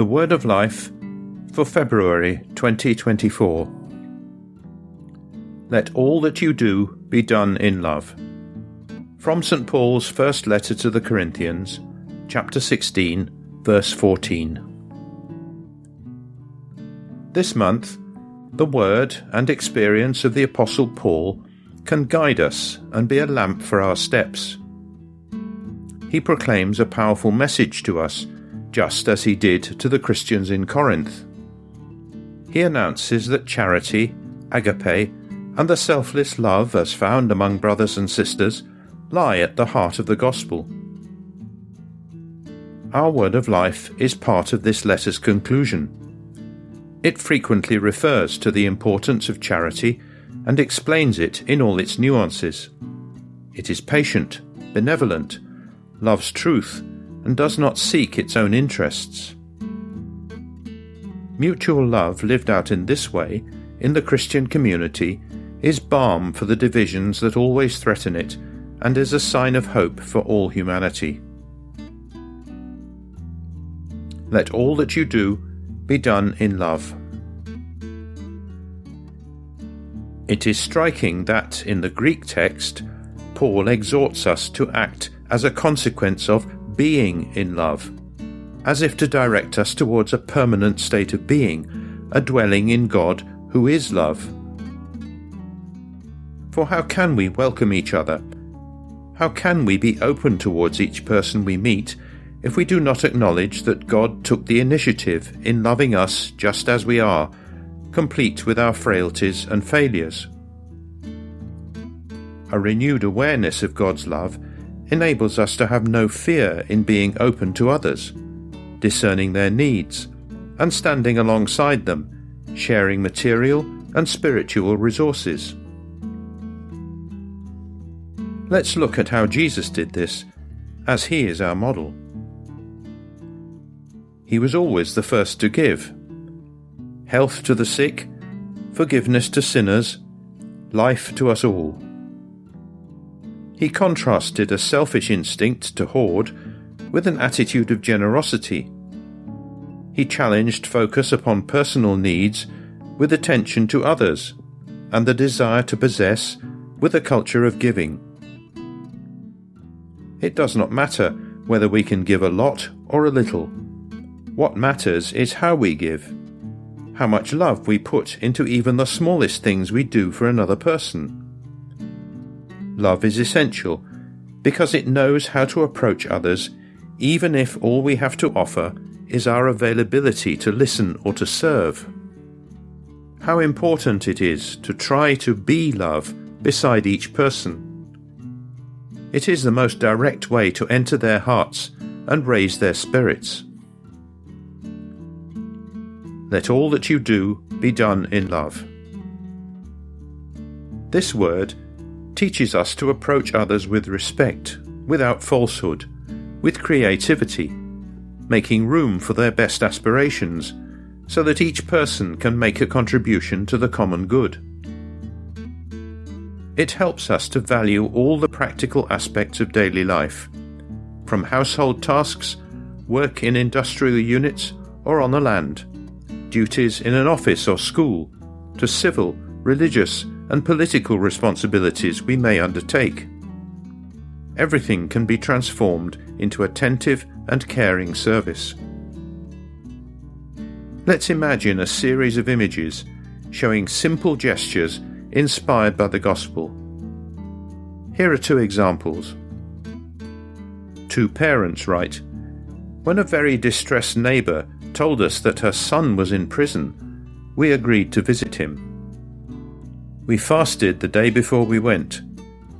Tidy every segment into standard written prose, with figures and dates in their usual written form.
Word of Life for February 2024. Let all that you do be done in love. From St. Paul's first letter to the Corinthians, chapter 16, verse 14. This month, the word and experience of the Apostle Paul can guide us and be a lamp for our steps. He proclaims a powerful message to us, just as he did to the Christians in Corinth. He announces that charity, agape, and the selfless love as found among brothers and sisters lie at the heart of the gospel. Our word of life is part of this letter's conclusion. It frequently refers to the importance of charity and explains it in all its nuances. It is patient, benevolent, loves truth, and does not seek its own interests. Mutual love lived out in this way in the Christian community is balm for the divisions that always threaten it and is a sign of hope for all humanity. Let all that you do be done in love. It is striking that in the Greek text, Paul exhorts us to act as a consequence of being in love, as if to direct us towards a permanent state of being, a dwelling in God who is love. For how can we welcome each other? How can we be open towards each person we meet if we do not acknowledge that God took the initiative in loving us just as we are, complete with our frailties and failures? A renewed awareness of God's love enables us to have no fear in being open to others, discerning their needs, and standing alongside them, sharing material and spiritual resources. Let's look at how Jesus did this, as he is our model. He was always the first to give. Health to the sick, forgiveness to sinners, life to us all. He contrasted a selfish instinct to hoard with an attitude of generosity. He challenged focus upon personal needs with attention to others, and the desire to possess with a culture of giving. It does not matter whether we can give a lot or a little. What matters is how we give, how much love we put into even the smallest things we do for another person. Love is essential because it knows how to approach others, even if all we have to offer is our availability to listen or to serve. How important it is to try to be love beside each person. It is the most direct way to enter their hearts and raise their spirits. Let all that you do be done in love. This word teaches us to approach others with respect, without falsehood, with creativity, making room for their best aspirations, so that each person can make a contribution to the common good. It helps us to value all the practical aspects of daily life, from household tasks, work in industrial units or on the land, duties in an office or school, to civil, religious, and political responsibilities we may undertake. Everything can be transformed into attentive and caring service. Let's imagine a series of images showing simple gestures inspired by the gospel. Here are two examples. Two parents write, "When a very distressed neighbour told us that her son was in prison, we agreed to visit him. We fasted the day before we went,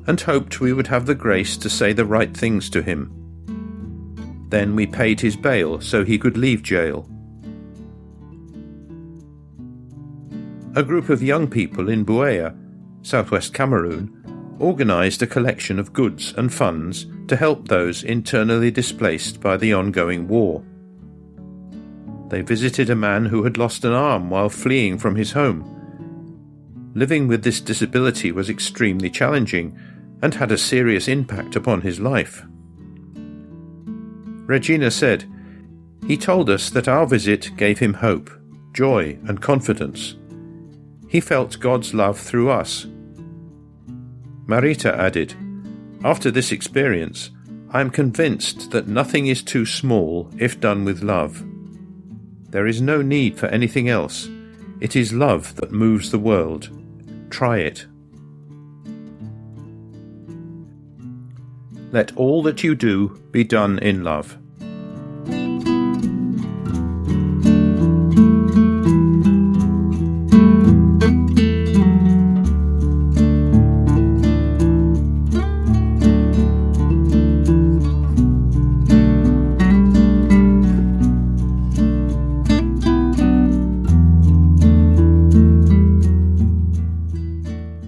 and hoped we would have the grace to say the right things to him. Then we paid his bail so he could leave jail." A group of young people in Buea, southwest Cameroon, organised a collection of goods and funds to help those internally displaced by the ongoing war. They visited a man who had lost an arm while fleeing from his home. Living with this disability was extremely challenging and had a serious impact upon his life. Regina said, He told us that our visit gave him hope, joy, and confidence. He felt God's love through us. Marita added, "After this experience, I am convinced that nothing is too small if done with love. There is no need for anything else. It is love that moves the world. Try it." Let all that you do be done in love.